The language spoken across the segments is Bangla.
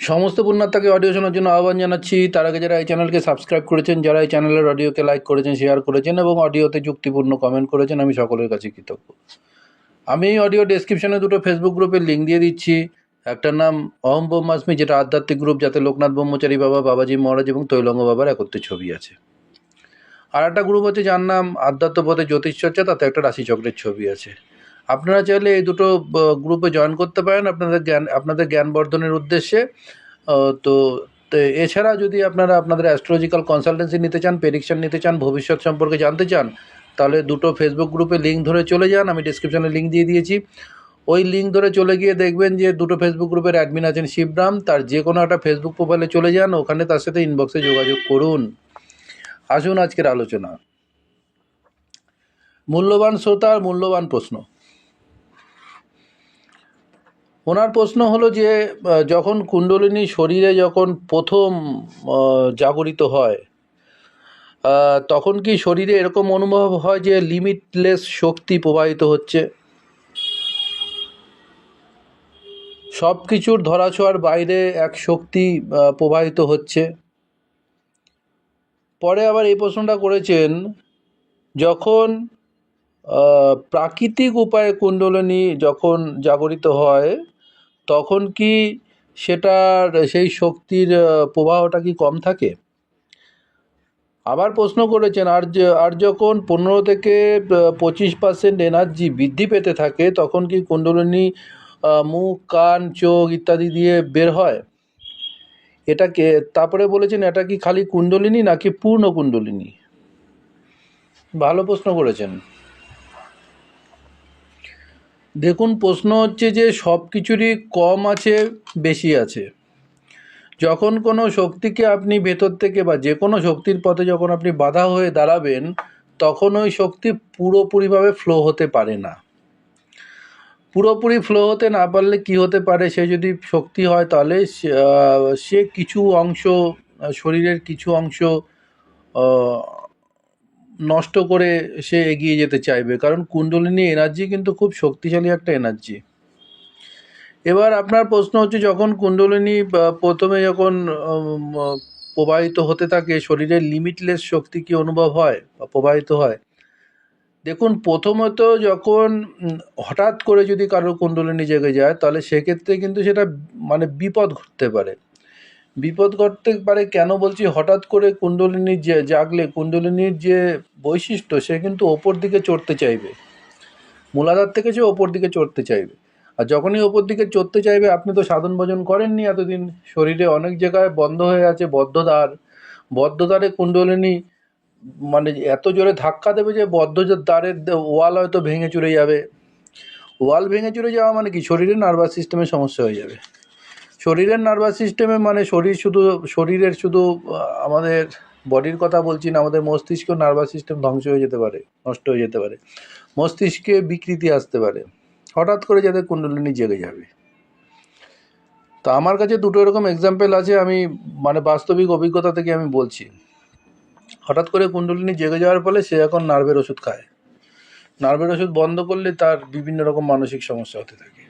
সমস্ত পুণ্যাত্মাকে অডিও শোনার জন্য আহ্বান জানাচ্ছি। তার আগে যারা এই চ্যানেলকে সাবস্ক্রাইব করেছেন, যারা এই চ্যানেলের অডিওকে লাইক করেছেন, শেয়ার করেছেন এবং অডিওতে যুক্তিপূর্ণ কমেন্ট করেছেন, আমি সকলের কাছে কৃতজ্ঞ। আমি এই অডিও ডেসক্রিপশনে দুটো ফেসবুক গ্রুপের লিঙ্ক দিয়ে দিচ্ছি। একটার নাম অহম ব্রহ্মাস্মি, যেটা আধ্যাত্মিক গ্রুপ, যাতে লোকনাথ ব্রহ্মচারী বাবা, বাবাজি মহারাজ এবং তৈলঙ্গ বাবার একত্রে ছবি আছে। আর একটা গ্রুপ হচ্ছে যার নাম আধ্যাত্মপথে জ্যোতিষচর্চা, তাতে একটা রাশিচক্রের ছবি আছে। আপনারা চাইলে এই দুটো গ্রুপে জয়েন করতে পারেন আপনাদের জ্ঞান বর্ধনের উদ্দেশ্যে। তো এছাড়া যদি আপনারা আপনাদের অ্যাস্ট্রোলজিক্যাল কনসালটেন্সি নিতে চান, প্রেডিকশন নিতে চান, ভবিষ্যৎ সম্পর্কে জানতে চান, তাহলে দুটো ফেসবুক গ্রুপে লিঙ্ক ধরে চলে যান। আমি ডিসক্রিপশনে লিঙ্ক দিয়ে দিয়েছি। ওই লিঙ্ক ধরে চলে গিয়ে দেখবেন যে দুটো ফেসবুক গ্রুপের অ্যাডমিন আছেন শিবরাম। তার যে কোনো একটা ফেসবুক প্রোফাইলে চলে যান, ওখানে তার সাথে ইনবক্সে যোগাযোগ করুন। আসুন আজকের আলোচনা। মূল্যবান শ্রোতার মূল্যবান প্রশ্ন। ওনার প্রশ্ন হলো যে যখন কুণ্ডলিনী শরীরে যখন প্রথম জাগরিত হয়, তখন কি শরীরে এরকম অনুভব হয় যে লিমিটলেস শক্তি প্রবাহিত হচ্ছে, সব কিছুর ধরাছোঁয়ার বাইরে এক শক্তি প্রবাহিত হচ্ছে? পরে আবার এই প্রশ্নটা করেছেন, যখন প্রাকৃতিক উপায়ে কুণ্ডলিনী যখন জাগরিত হয়, তখন কি সেই শক্তির প্রবাহটা কি কম থাকে? আবার প্রশ্ন করেছেন, আর যখন 15 থেকে 25% এনার্জি বৃদ্ধি পেতে থাকে, তখন কি কুণ্ডলিনী মুখ, কান, চোখ ইত্যাদি দিয়ে বের হয়? এটাকে তারপরে বলেছেন, এটা কি খালি কুণ্ডলিনী নাকি পূর্ণ কুণ্ডলিনী? ভালো প্রশ্ন করেছেন। দেখুন, প্রশ্ন হচ্ছে যে সব কিছুরই কম আছে, বেশি আছে। যখন কোনো শক্তিকে আপনি ভেতর থেকে বা যে কোনো শক্তির পথে যখন আপনি বাধা হয়ে দাঁড়াবেন, তখন ওই শক্তি পুরোপুরিভাবে ফ্লো হতে পারে না। পুরোপুরি ফ্লো হতে না পারলে কি হতে পারে, সে যদি শক্তি হয় তাহলে সে কিছু অংশ, শরীরের কিছু অংশ নষ্ট করে সে এগিয়ে যেতে চাইবে, কারণ কুণ্ডলিনী এনার্জি কিন্তু খুব শক্তিশালী একটা এনার্জি। এবার আপনার প্রশ্ন হচ্ছে, যখন কুণ্ডলিনী প্রথমে যখন প্রবাহিত হতে থাকে, শরীরের লিমিটলেস শক্তি কি অনুভব হয় বা প্রবাহিত হয়? দেখুন, প্রথমত যখন হঠাৎ করে যদি কারোর কুণ্ডলিনী জেগে যায়, তাহলে সেক্ষেত্রে কিন্তু সেটা মানে বিপদ ঘটতে পারে। বিপদ ঘটতে পারে কেন বলছি? হঠাৎ করে কুণ্ডলিনী জাগলে কুণ্ডলিনীর যে বৈশিষ্ট্য, সে কিন্তু ওপর দিকে চড়তে চাইবে, মূলাধার থেকে সে ওপর দিকে চড়তে চাইবে। আর যখনই ওপর দিকে চড়তে চাইবে, আপনি তো সাধন ভজন করেননি এতদিন, শরীরে অনেক জায়গায় বন্ধ হয়ে আছে বদ্ধদ্বারে কুণ্ডলিনী মানে এত জোরে ধাক্কা দেবে যে দ্বারের ওয়াল হয়তো ভেঙে চুরে যাবে। ওয়াল ভেঙে চুরে যাওয়া মানে কি? শরীরের নার্ভাস সিস্টেমের সমস্যা হয়ে যাবে। শরীরের নার্ভাস সিস্টেমে মানে শরীরের শুধু আমাদের বডির কথা বলছি না, আমাদের মস্তিষ্ক নার্ভাস সিস্টেম ধ্বংস হয়ে যেতে পারে, নষ্ট হয়ে যেতে পারে, মস্তিষ্কে বিকৃতি আসতে পারে হঠাৎ করে, যাদের কুণ্ডলিনী জেগে যাবে। তো আমার কাছে দুটো এরকম এক্সাম্পল আছে, আমি মানে বাস্তবিক অভিজ্ঞতা থেকে আমি বলছি। হঠাৎ করে কুণ্ডলিনী জেগে যাওয়ার ফলে সে এখন নার্ভের ওষুধ খায়। নার্ভের ওষুধ বন্ধ করলে তার বিভিন্ন রকম মানসিক সমস্যা হতে থাকে।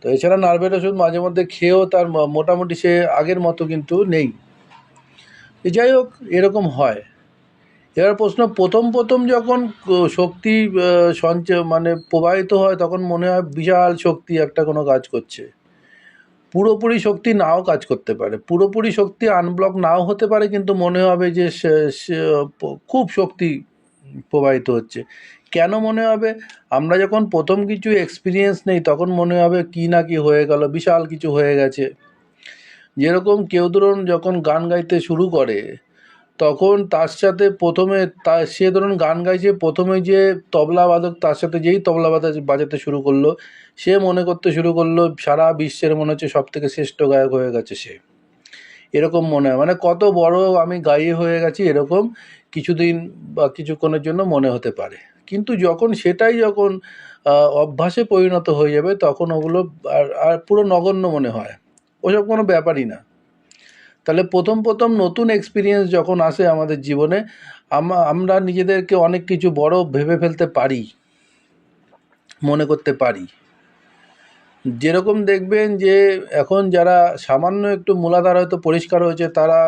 তো এছাড়া নার্ভের ওষুধ মাঝে মধ্যে খেয়েও তার মোটামুটি সে আগের মতো কিন্তু নেই। যাই হোক, এরকম হয়। এবার প্রশ্ন, প্রথম যখন শক্তি সঞ্চয় মানে প্রবাহিত হয়, তখন মনে হয় বিশাল শক্তি একটা কোনো কাজ করছে। পুরোপুরি শক্তি নাও কাজ করতে পারে, পুরোপুরি শক্তি আনব্লক নাও হতে পারে, কিন্তু মনে হবে যে খুব শক্তি প্রবাহিত হচ্ছে। কেন মনে হবে? আমরা যখন প্রথম কিছু এক্সপিরিয়েন্স নেই, তখন মনে হবে কি না কি হয়ে গেল, বিশাল কিছু হয়ে গেছে। যেরকম কেউ ধরুন যখন গান গাইতে শুরু করে, তখন তার সাথে সে ধরুন গান গাইছে, প্রথমে যে তবলাবাদক তার সাথে যেই তবলা বাজাতে শুরু করলো, সে মনে করতে শুরু করলো সারা বিশ্বের মনে হচ্ছে সব থেকে শ্রেষ্ঠ গায়ক হয়ে গেছে সে। এরকম মনে হয়, মানে কত বড় আমি গাইয়ে হয়ে গেছি, এরকম কিছুদিন বা কিছুক্ষণের জন্য মনে হতে পারে। কিন্তু যখন অভ্যাসে পরিণত হয়ে যাবে, তখন ওগুলো আর পুরো নগণ্য মনে হয়, ওসব কোনো ব্যাপারই না। তাহলে প্রথম নতুন এক্সপিরিয়েন্স যখন আসে আমাদের জীবনে, আমরা নিজেদেরকে অনেক কিছু বড় ভেবে ফেলতে পারি, মনে করতে পারি। যেরকম দেখবেন যে এখন যারা সামান্য একটু মূলাধার হয়তো পরিষ্কার হয়েছে, তারা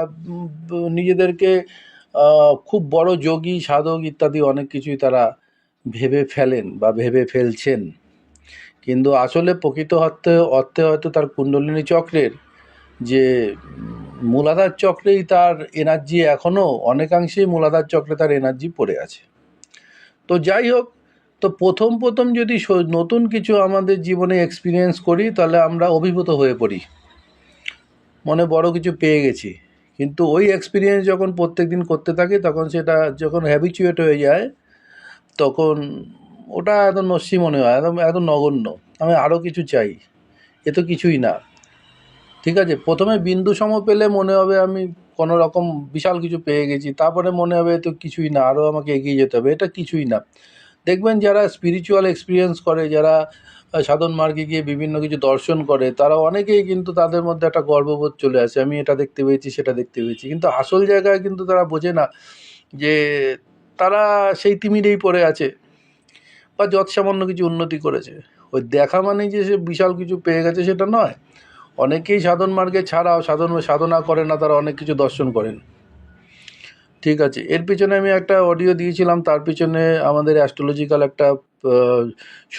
নিজেদেরকে খুব বড় যোগী, সাধক ইত্যাদি অনেক কিছুই তারা ভেবে ফেলেন বা ভেবে ফেলছেন। কিন্তু আসলে প্রকৃত অর্থে অর্থে হয়তো তার কুণ্ডলিনী চক্রের যে মূলাধার চক্রেই তার এনার্জি, এখনও অনেকাংশেই মূলাধার চক্রে তার এনার্জি পড়ে আছে। তো যাই হোক, তো প্রথম প্রথম যদি নতুন কিছু আমাদের জীবনে এক্সপিরিয়েন্স করি, তাহলে আমরা অভিভূত হয়ে পড়ি, মনে বড় কিছু পেয়ে গেছি। কিন্তু ওই এক্সপিরিয়েন্স যখন প্রত্যেক দিন করতে থাকি, তখন সেটা যখন হ্যাবিচুয়েট হয়ে যায়, তখন ওটা এত নস্যি মনে হয়, একদম এত নগণ্য। আমি আরও কিছু চাই, এ তো কিছুই না। ঠিক আছে, প্রথমে বিন্দু সম পেলে মনে হবে আমি কোনো রকম বিশাল কিছু পেয়ে গেছি, তারপরে মনে হবে এ তো কিছুই না, আরও আমাকে এগিয়ে যেতে হবে, এটা কিছুই না। দেখবেন যারা স্পিরিচুয়াল এক্সপিরিয়েন্স করে, যারা সাধন মার্গে গিয়ে বিভিন্ন কিছু দর্শন করে, তারা অনেকেই কিন্তু তাদের মধ্যে একটা গর্ববোধ চলে আসে, আমি এটা দেখতে পেয়েছি, সেটা দেখতে পেয়েছি। কিন্তু আসল জায়গায় কিন্তু তারা বোঝে না যে তারা সেই তিমিরেই পড়ে আছে, বা যৎ সামান্য কিছু উন্নতি করেছে। ওই দেখা মানেই যে সে বিশাল কিছু পেয়ে গেছে, সেটা নয়। অনেকেই সাধন মার্গে ছাড়াও সাধনা করে না, তারা অনেক কিছু দর্শন করেন। ঠিক আছে, এর পিছনে আমি একটা অডিও দিয়েছিলাম, তার পিছনে আমাদের অ্যাস্ট্রোলজিক্যাল একটা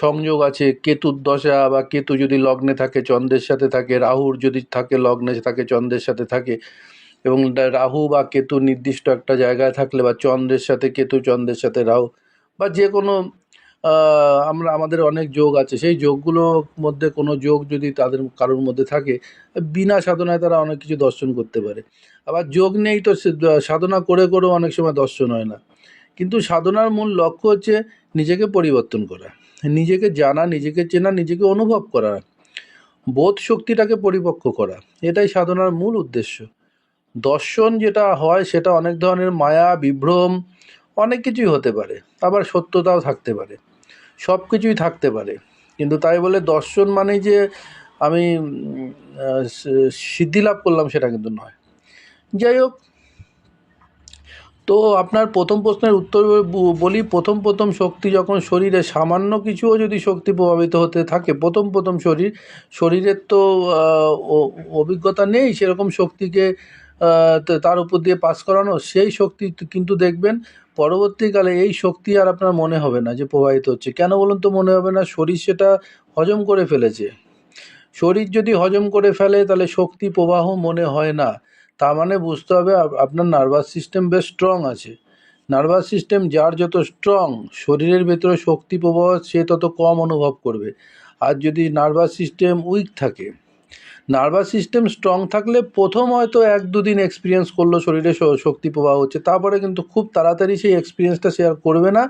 সংযোগ আছে। কেতুর দশা, বা কেতু যদি লগ্নে থাকে চন্দ্রের সাথে থাকে, রাহুর যদি থাকে লগ্নে থাকে চন্দ্রের সাথে থাকে, এবং রাহু বা কেতু নির্দিষ্ট একটা জায়গায় থাকলে, বা চন্দ্রের সাথে কেতু, চন্দ্রের সাথে রাহু, বা যে কোনো আমাদের অনেক যোগ আছে, সেই যোগগুলোর মধ্যে কোনো যোগ যদি তাদের কারোর মধ্যে থাকে, বিনা সাধনায় তারা অনেক কিছু দর্শন করতে পারে। আবার যোগ নেই তো সাধনা করে করেও অনেক সময় দর্শন হয় না। কিন্তু সাধনার মূল লক্ষ্য হচ্ছে নিজেকে পরিবর্তন করা, নিজেকে জানা, নিজেকে চেনা, নিজেকে অনুভব করা, বোধ শক্তিটাকে পরিপক্ক করা, এটাই সাধনার মূল উদ্দেশ্য। দর্শন যেটা হয় সেটা অনেক ধরনের মায়া, বিভ্রম, অনেক কিছুই হতে পারে, আবার সত্যতাও থাকতে পারে, সব কিছুই থাকতে পারে। কিন্তু তাই বলে দর্শন মানেই যে আমি সিদ্ধি লাভ করলাম, সেটা কিন্তু নয়। যাই হোক, তো আপনার প্রথম প্রশ্নের উত্তর বলি। প্রথম প্রথম শক্তি যখন শরীরে সামান্য কিছুও যদি শক্তি প্রভাবিত হতে থাকে, প্রথম প্রথম শরীরের তো অভিজ্ঞতা নেই সেরকম শক্তিকে তার উপর দিয়ে পাস করানো, সেই শক্তি কিন্তু দেখবেন পরবর্তীকালে এই শক্তি আর আপনার মনে হবে না যে প্রবাহিত হচ্ছে। কেন বলুন তো মনে হবে না? শরীর সেটা হজম করে ফেলেছে। শরীর যদি হজম করে ফেলে, তাহলে শক্তি প্রবাহ মনে হয় না। তার মানে বুঝতে হবে আপনার নার্ভাস সিস্টেম বেশ স্ট্রং আছে। নার্ভাস সিস্টেম যার যত স্ট্রং, শরীরের ভেতরে শক্তি প্রবাহ সে তত কম অনুভব করবে। আর যদি নার্ভাস সিস্টেম উইক থাকে, নার্ভাস সিস্টেম স্ট্রং থাকলে প্রথম হয়তো 1-2 দিন এক্সপিরিয়েন্স করলো শরীরে শক্তি প্রবাহ হচ্ছে, তারপরে কিন্তু খুব তাড়াতাড়ি সেই এক্সপিরিয়েন্সটা শেয়ার করবে না,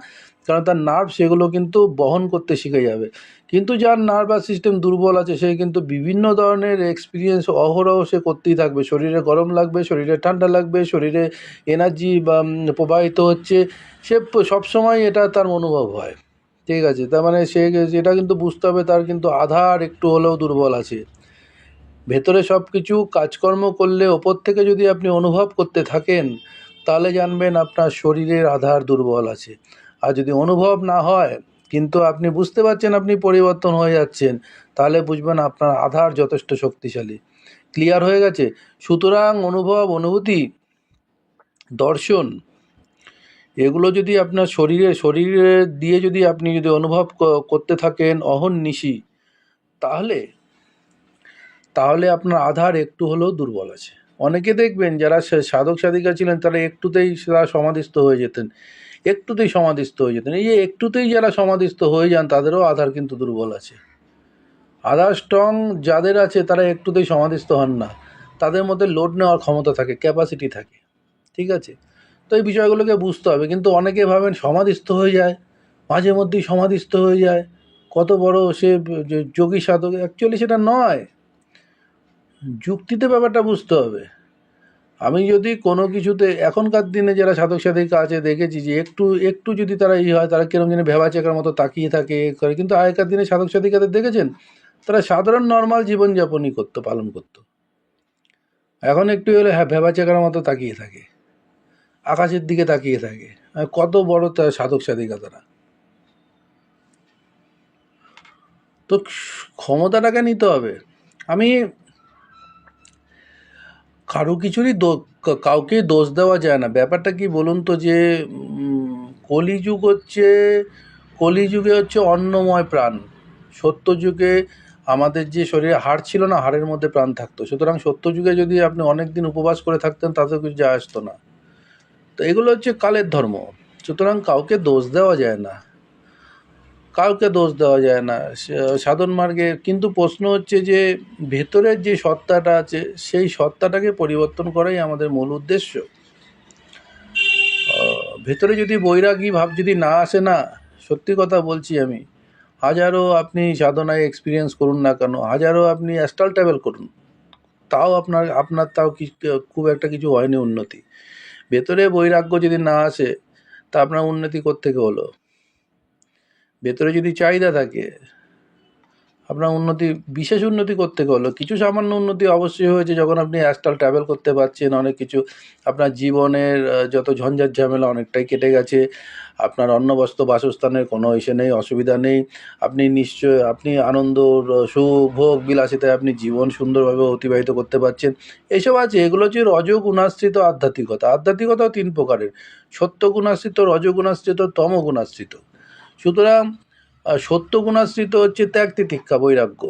কারণ তার নার্ভ সেগুলো কিন্তু বহন করতে শিখে যাবে। কিন্তু যার নার্ভাস সিস্টেম দুর্বল আছে, সে কিন্তু বিভিন্ন ধরনের এক্সপিরিয়েন্স অহরহ সে করতেই থাকবে। শরীরে গরম লাগবে, শরীরে ঠান্ডা লাগবে, শরীরে এনার্জি বা প্রবাহিত হচ্ছে, সে সবসময় এটা তার অনুভব হয়। ঠিক আছে, তার মানে সে যেটা কিন্তু বুঝতে হবে, তার কিন্তু আধার একটু হলেও দুর্বল আছে। ভেতরে সব কিছু কাজকর্ম করলে ওপর থেকে যদি আপনি অনুভব করতে থাকেন, তাহলে জানবেন আপনার শরীরের আধার দুর্বল আছে। আর যদি অনুভব না হয়, কিন্তু আপনি বুঝতে পারছেন আপনি পরিবর্তন হয়ে যাচ্ছেন, তাহলে বুঝবেন আপনার আধার যথেষ্ট শক্তিশালী। ক্লিয়ার হয়ে গেছে? সুতরাং অনুভব, অনুভূতি, দর্শন, এগুলো যদি আপনার শরীরে দিয়ে যদি আপনি যদি অনুভব করতে থাকেন অহর্নিশি, তাহলে তাহলে আপনার আধার একটু হলেও দুর্বল আছে। অনেকে দেখবেন যারা সাধক সাধিকা ছিলেন, তারা একটুতেই তারা সমাধিস্থ হয়ে যেতেন, একটুতেই সমাধিস্থ হয়ে যেতেন। এই যে একটুতেই যারা সমাধিস্থ হয়ে যান, তাদেরও আধার কিন্তু দুর্বল আছে। আধার স্ট্রং যাদের আছে, তারা একটুতেই সমাধিস্থ হন না, তাদের মধ্যে লোড নেওয়ার ক্ষমতা থাকে, ক্যাপাসিটি থাকে। ঠিক আছে, তো এই বিষয়গুলোকে বুঝতে হবে। কিন্তু অনেকে ভাবেন সমাধিস্থ হয়ে যায়, মাঝে মধ্যেই সমাধিস্থ হয়ে যায়, কত বড় সে যোগী সাধক। অ্যাকচুয়ালি সেটা নয়, যুক্তিতে ব্যাপারটা বুঝতে হবে। আমি যদি কোনো কিছুতে, এখনকার দিনে যারা সাধক সাধিকা আছে দেখেছি যে একটু একটু যদি তারা হয়, তারা কিরম যেন ভেবা চেকার মতো তাকিয়ে থাকে করে। কিন্তু আগেকার দিনে সাধক সাধিকাদের দেখেছেন, তারা সাধারণ নর্মাল জীবনযাপনই পালন করতো। এখন একটু হলে হ্যাঁ ভেবা চেকার মতো তাকিয়ে থাকে, আকাশের দিকে তাকিয়ে থাকে। কত বড় সাধক সাধিকা তারা। তো ক্ষমতাটাকে নিতে হবে। আমি কারো কিছুরই কাউকে দোষ দেওয়া যায় না। ব্যাপারটা কি বলুন তো, যে কলিযুগ হচ্ছে, কলিযুগে হচ্ছে অন্নময় প্রাণ। সত্যযুগে আমাদের যে শরীরে হাড় ছিল না, হাড়ের মধ্যে প্রাণ থাকতো। সুতরাং সত্যযুগে যদি আপনি অনেক দিন উপবাস করে থাকতেন তাতে কিছু যায় আসতো না। তো এগুলো হচ্ছে কালের ধর্ম। সুতরাং কাউকে দোষ দেওয়া যায় না, কাউকে দোষ দেওয়া যায় না সাধন মার্গে। কিন্তু প্রশ্ন হচ্ছে যে ভেতরের যে সত্তাটা আছে সেই সত্তাটাকে পরিবর্তন করাই আমাদের মূল উদ্দেশ্য। ভেতরে যদি বৈরাগী ভাব যদি না আসে না, সত্যি কথা বলছি আমি, হাজারো আপনি সাধনায় এক্সপিরিয়েন্স করুন না কেন, হাজারো আপনি অ্যাস্ট্রাল ট্রাভেল করুন, তাও আপনার তাও খুব একটা কিছু হয়নি উন্নতি। ভেতরে বৈরাগ্য যদি না আসে তা আপনার উন্নতি কোত্থেকে হলো? ভেতরে যদি চাহিদা থাকে, আপনার উন্নতি, বিশেষ উন্নতি করতে হলো। কিছু সামান্য উন্নতি অবশ্যই হয়েছে যখন আপনি অ্যাস্ট্রাল ট্রাভেল করতে পারছেন, অনেক কিছু আপনার জীবনের যত ঝঞ্ঝাট ঝামেলা অনেকটাই কেটে গেছে। আপনার অন্ন বস্ত্র বাসস্থানের কোনো ইসে নেই, অসুবিধা নেই। আপনি নিশ্চয় আপনি আনন্দ, সুভোগ বিলাসিতায় আপনি জীবন সুন্দরভাবে অতিবাহিত করতে পারছেন। এইসব আছে। এগুলো হচ্ছে রজগুণাশ্রিত আধ্যাত্মিকতা। আধ্যাত্মিকতাও তিন প্রকারের: সত্যগুণাশ্রিত, রজগুণাশ্রিত, তমগুণাশ্রিত। সুতরাং সত্যগুণাশ্রিত হচ্ছে ত্যাগ তিতিক্ষা বৈরাগ্য,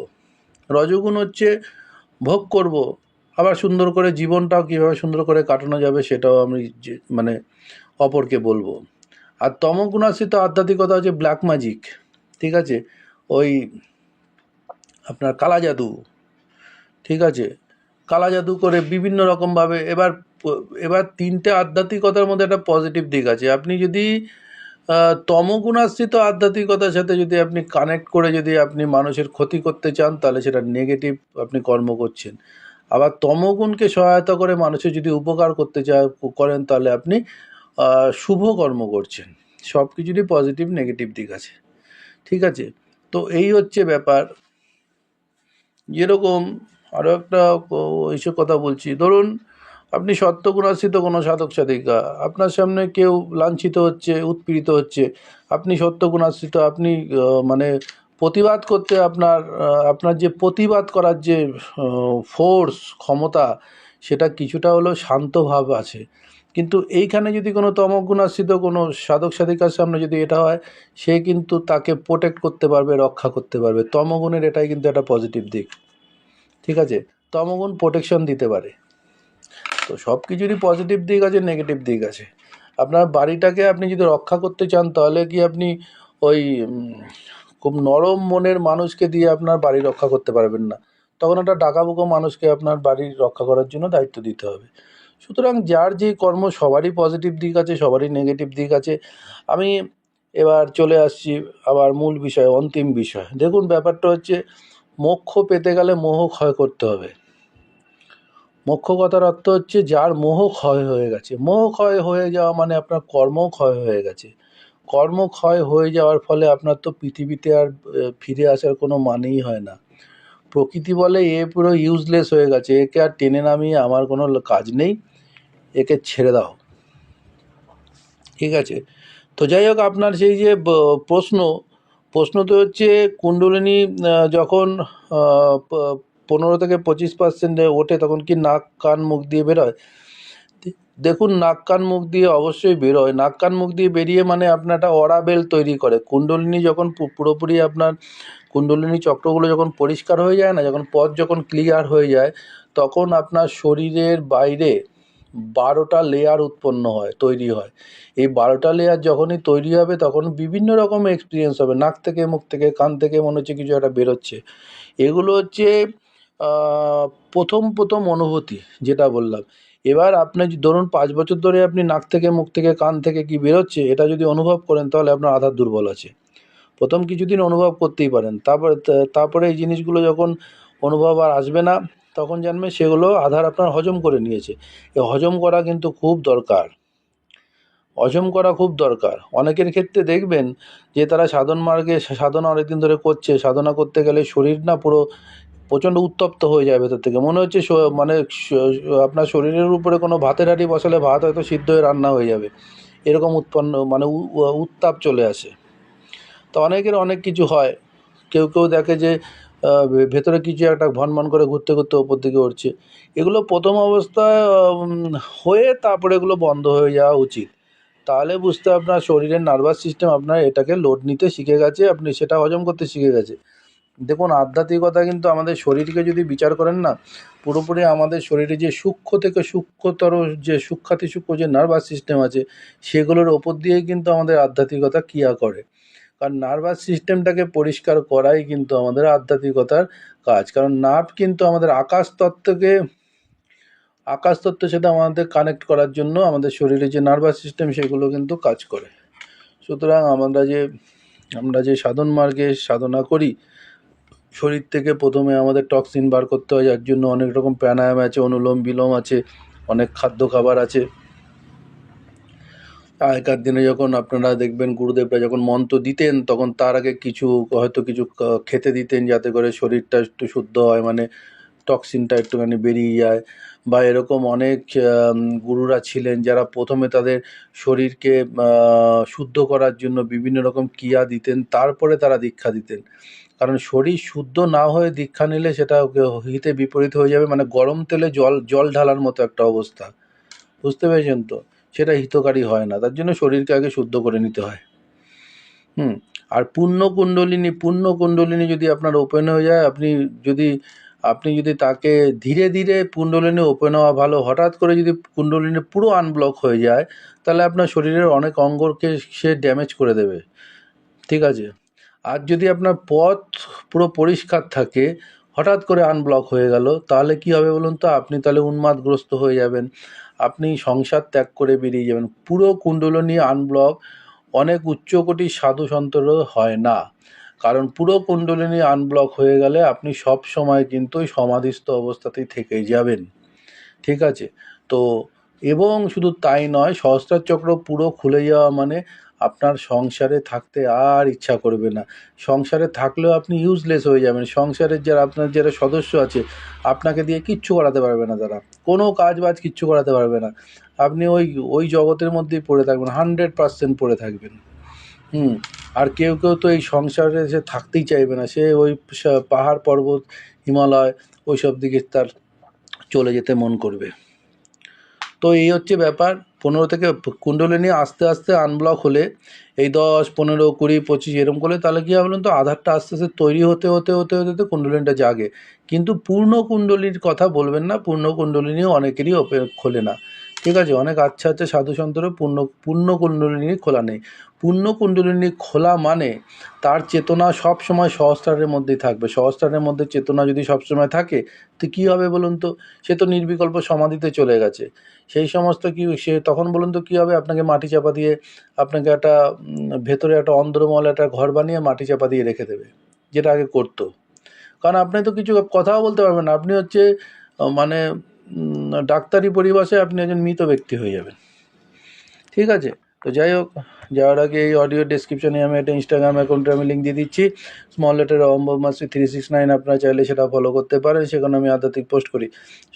রজগুণ হচ্ছে ভোগ করব, আবার সুন্দর করে জীবনটাও কীভাবে সুন্দর করে কাটানো যাবে সেটাও আমি মানে অপরকে বলবো। আর তমগুণাশ্রিত আধ্যাত্মিকতা হচ্ছে ব্ল্যাক ম্যাজিক, ঠিক আছে, ওই আপনার কালা জাদু, ঠিক আছে, কালা জাদু করে বিভিন্ন রকমভাবে। এবার তিনটে আধ্যাত্মিকতার মধ্যে একটা পজিটিভ দিক আছে। আপনি যদি তমগুণাশ্রিত আধ্যাত্মিকতার সাথে যদি আপনি কানেক্ট করে যদি আপনি মানুষের ক্ষতি করতে চান, তাহলে সেটা নেগেটিভ আপনি কর্ম করছেন। আবার তমগুণকে সহায়তা করে মানুষের যদি উপকার করতে করেন, তাহলে আপনি শুভ কর্ম করছেন। সব কিছুরই পজিটিভ নেগেটিভ দিক আছে, ঠিক আছে। তো এই হচ্ছে ব্যাপার। যেরকম আরও একটা এইসব কথা বলছি, ধরুন আপনি সত্যগুণাশ্রিত কোনো সাধক সাধিকা, আপনার সামনে কেউ লাঞ্ছিত হচ্ছে, উৎপীড়িত হচ্ছে, আপনি সত্যগুণাশ্রিত, আপনি মানে প্রতিবাদ করতে আপনার যে প্রতিবাদ করার যে ফোর্স, ক্ষমতা, সেটা কিছুটা হলেও শান্ত ভাব আছে। কিন্তু এইখানে যদি কোনো তমগুণাশ্রিত কোনো সাধক সাধিকার সামনে যদি এটা হয়, সে কিন্তু তাকে প্রোটেক্ট করতে পারবে, রক্ষা করতে পারবে। তমগুণের এটাই কিন্তু একটা পজিটিভ দিক, ঠিক আছে। তমগুণ প্রোটেকশন দিতে পারে। তো সব কিছুরই পজিটিভ দিক আছে, নেগেটিভ দিক আছে। আপনার বাড়িটাকে আপনি যদি রক্ষা করতে চান, তাহলে কি আপনি ওই খুব নরম মনের মানুষকে দিয়ে আপনার বাড়ি রক্ষা করতে পারবেন না। তখন একটা ডাকাবুকো মানুষকে আপনার বাড়ির রক্ষা করার জন্য দায়িত্ব দিতে হবে। সুতরাং যার যে কর্ম, সবারই পজিটিভ দিক আছে, সবারই নেগেটিভ দিক আছে। আমি এবার চলে আসছি আবার মূল বিষয়, অন্তিম বিষয়। দেখুন, ব্যাপারটা হচ্ছে মোক্ষ পেতে গেলে মোহ ক্ষয় করতে হবে। মোক্ষ কথার অর্থ হচ্ছে যার মোহ ক্ষয় হয়ে গেছে। মোহ ক্ষয় হয়ে যাওয়া মানে আপনার কর্ম ক্ষয় হয়ে গেছে। কর্ম ক্ষয় হয়ে যাওয়ার ফলে আপনার তো পৃথিবীতে আর ফিরে আসার কোনো মানেই হয় না। প্রকৃতি বলে এ পুরো ইউজলেস হয়ে গেছে, একে আর টেনে নামিয়ে আমার কোনো কাজ নেই, একে ছেড়ে দাও, ঠিক আছে। তো যাই হোক, আপনার সেই যে প্রশ্ন তো হচ্ছে কুণ্ডলিনী যখন 15-25% ওঠে, তখন কি নাক কান মুখ দিয়ে বেরোয়? দেখুন, নাক কান মুখ দিয়ে অবশ্যই বেরোয়। নাক কান মুখ দিয়ে বেরিয়ে মানে আপনার একটা অরা বেল্ট তৈরি করে। কুণ্ডলিনী যখন পুরোপুরি আপনার কুণ্ডলিনী চক্রগুলো যখন পরিষ্কার হয়ে যায় না, যখন পথ যখন ক্লিয়ার হয়ে যায়, তখন আপনার শরীরের বাইরে 12টা লেয়ার উৎপন্ন হয়, তৈরি হয়। এই 12টা লেয়ার যখনই তৈরি হবে, তখন বিভিন্ন রকম এক্সপিরিয়েন্স হবে। নাক থেকে, মুখ থেকে, কান থেকে মনে হচ্ছে কিছু একটা বেরোচ্ছে। এগুলো হচ্ছে প্রথম অনুভূতি, যেটা বললাম। এবার আপনি ধরুন 5 বছর ধরে আপনি নাক থেকে, মুখ থেকে, কান থেকে কি বেরোচ্ছে এটা যদি অনুভব করেন, তাহলে আপনার আধার দুর্বল আছে। প্রথম কিছুদিন অনুভব করতেই পারেন, তারপরে এই জিনিসগুলো যখন অনুভব আর আসবে না, তখন জানবে সেগুলো আধার আপনার হজম করে নিয়েছে। এই হজম করা কিন্তু খুব দরকার, হজম করা খুব দরকার। অনেকের ক্ষেত্রে দেখবেন যে তারা সাধন মার্গে সাধনা অনেকদিন ধরে করছে, সাধনা করতে গেলে শরীর না পুরো প্রচণ্ড উত্তপ্ত হয়ে যায় ভেতর থেকে। মনে হচ্ছে মানে আপনার শরীরের উপরে কোনো ভাতের হাঁড়ি বসালে ভাত হয়তো সিদ্ধ হয়ে রান্না হয়ে যাবে, এরকম উৎপন্ন মানে উত্তাপ চলে আসে। তো অনেকের অনেক কিছু হয়। কেউ কেউ দেখে যে ভেতরে কিছু একটা ভনভন করে ঘুরতে ঘুরতে ওপর দিকে উঠছে। এগুলো প্রথম অবস্থায় হয়ে তারপরে এগুলো বন্ধ হয়ে যাওয়া উচিত। তাহলে বুঝতে আপনার শরীরের নার্ভাস সিস্টেম আপনার এটাকে লোড নিতে শিখে গেছে, আপনি সেটা হজম করতে শিখে গেছে। দেখুন, আধ্যাত্মিকতা কিন্তু আমাদের শরীরকে যদি বিচার করেন না, পুরোপুরি আমাদের শরীরে যে সূক্ষ্ম থেকে সূক্ষ্মতর যে সূক্ষ্মাতি সূক্ষ্ম যে নার্ভাস সিস্টেম আছে, সেগুলোর ওপর দিয়েই কিন্তু আমাদের আধ্যাত্মিকতা ক্রিয়া করে। কারণ নার্ভাস সিস্টেমটাকে পরিষ্কার করাই কিন্তু আমাদের আধ্যাত্মিকতার কাজ। কারণ নার্ভ কিন্তু আমাদের আকাশ তত্ত্বের সাথে আমাদের কানেক্ট করার জন্য আমাদের শরীরে যে নার্ভাস সিস্টেম সেগুলো কিন্তু কাজ করে। সুতরাং আমরা যে সাধন মার্গে সাধনা করি, শরীর থেকে প্রথমে আমাদের টক্সিন বার করতে হয়, যার জন্য অনেক রকম প্রাণায়াম আছে, অনুলোম বিলোম আছে, অনেক খাদ্য খাবার আছে। আগেকার দিনে যখন আপনারা দেখবেন গুরুদেবরা যখন মন্ত্র দিতেন, তখন তার আগে কিছু খেতে দিতেন, যাতে করে শরীরটা একটু শুদ্ধ হয়, মানে টক্সিনটা একটুখানি বেরিয়ে যায়। বা এরকম অনেক গুরুরা ছিলেন যারা প্রথমে তাদের শরীরকে শুদ্ধ করার জন্য বিভিন্ন রকম ক্রিয়া দিতেন, তারপরে তারা দীক্ষা দিতেন। কারণ শরীর শুদ্ধ না হয়ে দীক্ষা নিলে সেটা হিতে বিপরীত হয়ে যাবে, মানে গরম তেলে জল ঢালার মতো একটা অবস্থা। বুঝতে পেরেছেন তো? সেটা হিতকারী হয় না, তার জন্য শরীরকে আগে শুদ্ধ করে নিতে হয়। আর পুণ্য কুণ্ডলিনী যদি আপনার ওপেন হয়ে যায়, আপনি যদি তাকে ধীরে ধীরে কুণ্ডলিনী ওপেন হওয়া ভালো। হঠাৎ করে যদি কুণ্ডলিনী পুরো আনব্লক হয়ে যায়, তাহলে আপনার শরীরের অনেক অঙ্গকে সে ড্যামেজ করে দেবে। ঠিক আছে? আর যদি আপনার পথ পুরো পরিষ্কার থাকে, হঠাৎ করে আনব্লক হয়ে গেল, তাহলে কি হবে বলুন তো? আপনি তাহলে উন্মাদগ্রস্ত হয়ে যাবেন, আপনি সংসার ত্যাগ করে বেরিয়ে যাবেন। পুরো কুণ্ডলিনী আনব্লক অনেক উচ্চকোটির সাধু সন্তরও হয় না, কারণ পুরো কুণ্ডলিনী আনব্লক হয়ে গেলে আপনি সব সময় কিন্তু ওই সমাধিস্থ অবস্থাতেই থেকে যাবেন। ঠিক আছে? তো এবং শুধু তাই নয়, সহস্রার চক্র পুরো খুলে যাওয়া মানে আপনার সংসারে থাকতে আর ইচ্ছা করবে না। সংসারে থাকলেও আপনি ইউজলেস হয়ে যাবেন। সংসারের আপনার যারা সদস্য আছে, আপনাকে দিয়ে কিচ্ছু করাতে পারবে না তারা। কোনো কাজ-বাজ কিচ্ছু করাতে পারবে না। আপনি ওই জগতের মধ্যেই পড়ে থাকবেন, 100% পড়ে থাকবেন। আর কেউ তো এই সংসারে সে থাকতেই চাইবে না। সে ওই পাহাড় পর্বত, হিমালয় ওইসব দিকে তার চলে যেতে মন করবে। তো এই হচ্ছে ব্যাপার। 15 থেকে কুণ্ডলিনী আস্তে আস্তে আনব্লক হলে, এই 10, 15, 20, 25 এরকম করলে, তাহলে কী হবে বলুন তো? আধারটা আস্তে আস্তে তৈরি হতে কুণ্ডলিনীটা জাগে। কিন্তু পূর্ণ কুণ্ডলীর কথা বলবেন না, পূর্ণ কুণ্ডলিনীও অনেকেরই খোলে না। ঠিক আছে? অনেক আচ্ছা সাধু সন্তরও পূর্ণ কুণ্ডলিনী খোলা নেই। পূর্ণ কুণ্ডলিনী খোলা মানে তার চেতনা সব সময় সহস্রারের মধ্যেই থাকবে। সহস্রারের মধ্যে চেতনা যদি সবসময় থাকে, তো কী হবে বলুন তো? সে তো নির্বিকল্প সমাধিতে চলে গেছে। সেই সমস্ত সে তখন বলুন তো কী হবে? আপনাকে মাটি চাপা দিয়ে, আপনাকে একটা ভেতরে একটা অন্দরমহলে একটা ঘর বানিয়ে মাটি চাপা দিয়ে রেখে দেবে, যেটা আগে করতো। কারণ আপনি তো কিছু কথাও বলতে পারবেন না। আপনি হচ্ছে মানে ডাক্তারি পরিভাষায় আপনি একজন মৃত ব্যক্তি হয়ে যাবেন। ঠিক আছে? তো যাই হোক, যাওয়ার আগে এই অডিও ডেসক্রিপশনে আমি একটা ইনস্টাগ্রাম অ্যাকাউন্টে আমি লিঙ্ক দিয়ে দিচ্ছি, স্মল লেটারে অম্বুবাসী 369। আপনারা চাইলে সেটা ফলো করতে পারেন, সেখানে আমি আধ্যাত্মিক পোস্ট করি।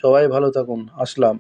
সবাই ভালো থাকুন। আসলাম।